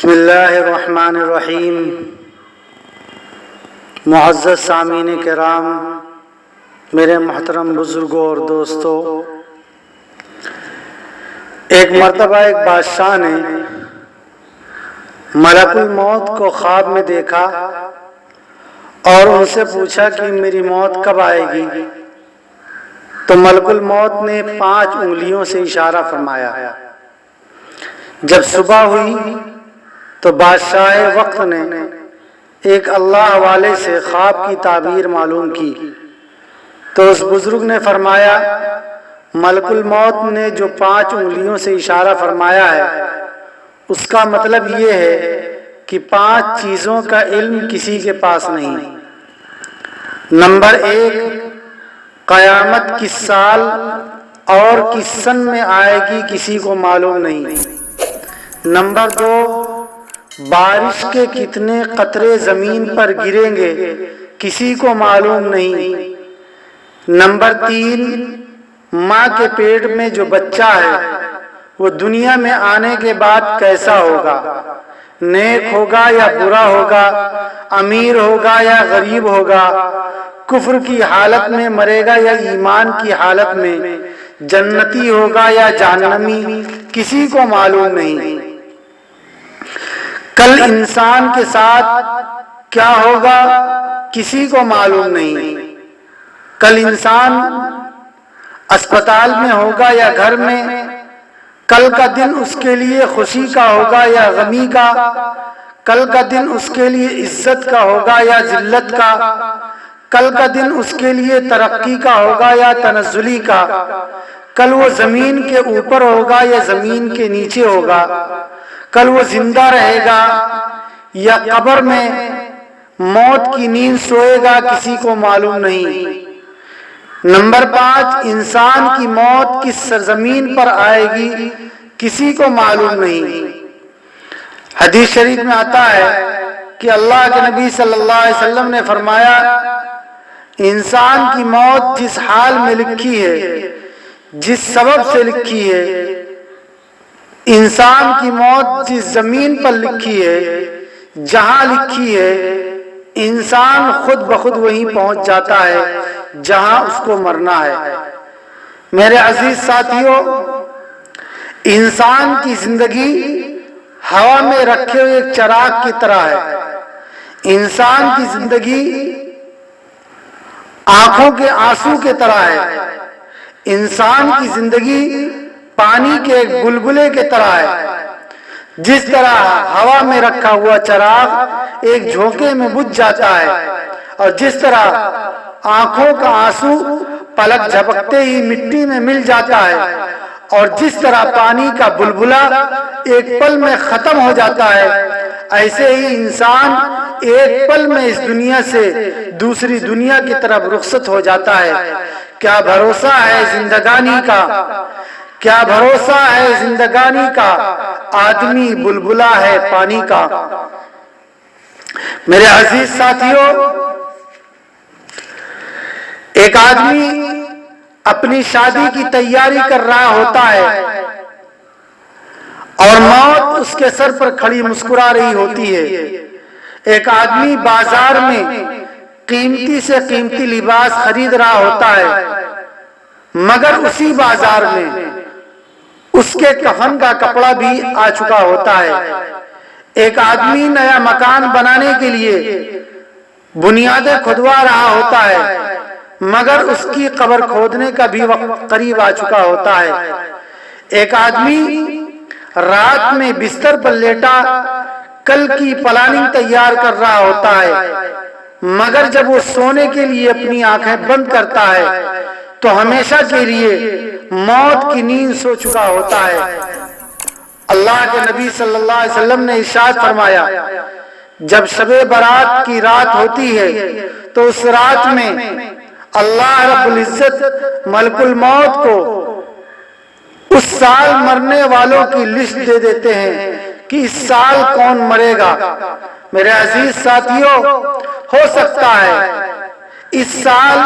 بسم اللہ الرحمن الرحیم۔ معزز سامعین کرام، میرے محترم بزرگوں اور دوستو، ایک مرتبہ ایک بادشاہ نے ملک الموت کو خواب میں دیکھا اور ان سے پوچھا کہ میری موت کب آئے گی؟ تو ملک الموت نے 5 انگلیوں سے اشارہ فرمایا۔ جب صبح ہوئی تو بادشاہ وقت نے ایک اللہ والے سے خواب کی تعبیر معلوم کی تو اس بزرگ نے فرمایا، ملک الموت نے جو 5 انگلیوں سے اشارہ فرمایا ہے اس کا مطلب یہ ہے کہ 5 چیزوں کا علم کسی کے پاس نہیں۔ نمبر 1، قیامت کس سال اور کس سن میں آئے گی کسی کو معلوم نہیں۔ نمبر 2، بارش کے کتنے قطرے زمین پر گریں گے کسی کو معلوم نہیں۔ نمبر 3، ماں کے پیٹ میں جو بچہ ہے وہ دنیا میں آنے کے بعد کیسا ہوگا، نیک ہوگا یا برا ہوگا، امیر ہوگا یا غریب ہوگا، کفر کی حالت میں مرے گا یا ایمان کی حالت میں، جنتی ہوگا یا جہنمی، کسی کو معلوم نہیں۔ کل انسان کے ساتھ کیا ہوگا کسی کو معلوم نہیں۔ کل انسان اسپتال میں ہوگا یا گھر میں، کل کا دن اس کے لیے خوشی کا ہوگا یا غمی کا، کل کا دن اس کے لیے عزت کا ہوگا یا ذلت کا، کل کا دن اس کے لیے ترقی کا ہوگا یا تنزلی کا، کل وہ زمین کے اوپر ہوگا یا زمین کے نیچے ہوگا، کل وہ زندہ رہے گا یا قبر میں موت کی نیند سوئے گا کسی کو معلوم نہیں۔ نمبر 5، انسان کی موت کس سرزمین پر آئے گی کسی کو معلوم نہیں۔ حدیث شریف میں آتا ہے کہ اللہ کے نبی صلی اللہ علیہ وسلم نے فرمایا، انسان کی موت جس حال میں لکھی ہے، جس سبب سے لکھی ہے، انسان کی موت جس زمین پر لکھی ہے، جہاں لکھی ہے، انسان خود بخود وہیں پہنچ جاتا ہے جہاں اس کو مرنا ہے۔ میرے عزیز ساتھیوں، انسان کی زندگی ہوا میں رکھے ہوئے ایک چراغ کی طرح ہے۔ انسان کی زندگی آنکھوں کے آنسو کی طرح ہے۔ انسان کی زندگی پانی کے ایک بلبلے کی طرح ہے۔ جس طرح ہوا میں رکھا ہوا چراغ ایک جھونکے میں بجھ جاتا ہے، اور جس طرح آنکھوں کا آنسو پلک جھپکتے ہی مٹی میں مل جاتا ہے، اور جس طرح پانی کا بلبلا ایک پل میں ختم ہو جاتا ہے، ایسے ہی انسان ایک پل میں اس دنیا سے دوسری دنیا کی طرف رخصت ہو جاتا ہے۔ کیا بھروسہ ہے زندگانی کا، کیا بھروسہ ہے زندگانی کا، آدمی بلبلا ہے پانی کا۔ میرے عزیز ساتھیوں، ایک آدمی اپنی شادی کی تیاری کر رہا ہوتا ہے اور موت اس کے سر پر کھڑی مسکرا رہی ہوتی ہے۔ ایک آدمی بازار میں قیمتی سے قیمتی لباس خرید رہا ہوتا ہے، مگر اسی بازار میں اس کے کفن کا کپڑا بھی آ چکا ہوتا ہے۔ ایک آدمی نیا مکان بنانے کے لیے بنیادیں کھدوا رہا ہوتا ہے، مگر اس کی قبر کھودنے کا بھی وقت قریب آ چکا ہوتا ہے۔ ایک آدمی رات میں بستر پر لیٹا کل کی پلاننگ تیار کر رہا ہوتا ہے، مگر جب وہ سونے کے لیے اپنی آنکھیں بند کرتا ہے تو ہمیشہ کے لیے موت کی نیند سو چکا ہوتا ہے۔ اللہ کے نبی صلی اللہ علیہ وسلم نے ارشاد فرمایا، جب شب برات کی رات ہوتی ہے تو اس رات میں اللہ رب العزت ملک الموت کو اس سال مرنے والوں کی لسٹ دے دیتے ہیں کہ اس سال کون مرے گا۔ میرے عزیز ساتھیوں، ہو سکتا ہے اس سال،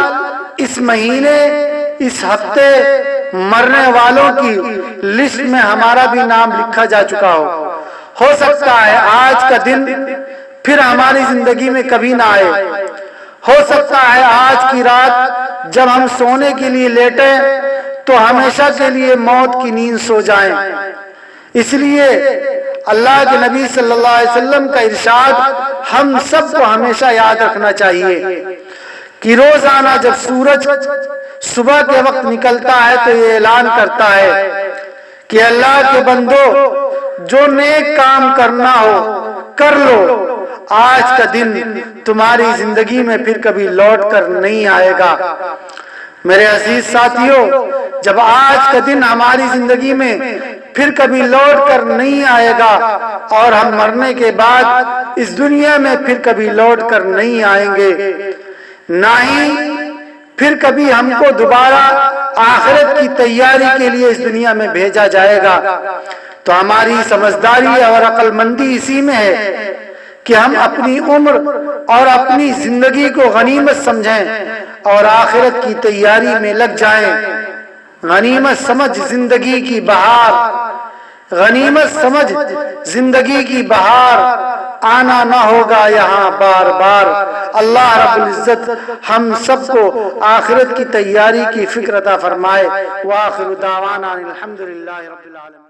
اس مہینے، اس ہفتے مرنے والوں کی لسٹ میں ہمارا بھی نام لکھا جا چکا ہو سکتا ہے آج کا دن پھر ہماری زندگی میں کبھی نہ آئے. ہو سکتا ہے آج کی رات جب ہم سونے کے لیے لیٹیں تو ہمیشہ کے لیے موت کی نیند سو جائیں. اس لیے اللہ کے نبی صلی اللہ علیہ وسلم کا ارشاد ہم سب کو ہمیشہ یاد رکھنا چاہیے کہ روزانہ جب سورج صبح کے وقت نکلتا ہے تو یہ اعلان کرتا ہے کہ اللہ کے بندو جو نیک کام کرنا ہو کر لو، آج کا دن تمہاری زندگی میں پھر کبھی لوٹ کر نہیں آئے گا. میرے عزیز ساتھیوں، جب آج کا دن ہماری زندگی میں پھر کبھی لوٹ کر نہیں آئے گا اور ہم مرنے کے بعد اس دنیا میں پھر کبھی لوٹ کر نہیں آئیں گے، نہ ہی پھر کبھی ہم کو دوبارہ آخرت کی تیاری کے لیے اس دنیا میں بھیجا جائے گا، تو ہماری سمجھداری اور عقل مندی اسی میں ہے کہ ہم اپنی عمر اور اپنی زندگی کو غنیمت سمجھیں اور آخرت کی تیاری میں لگ جائیں. غنیمت سمجھ زندگی کی بہار، غنیمت سمجھ زندگی کی بہار، آنا نہ ہوگا یہاں بار بار. اللہ رب العزت ہم سب کو آخرت کی تیاری کی فکر عطا فرمائے. وآخر دعوانا الحمدللہ رب العالمین.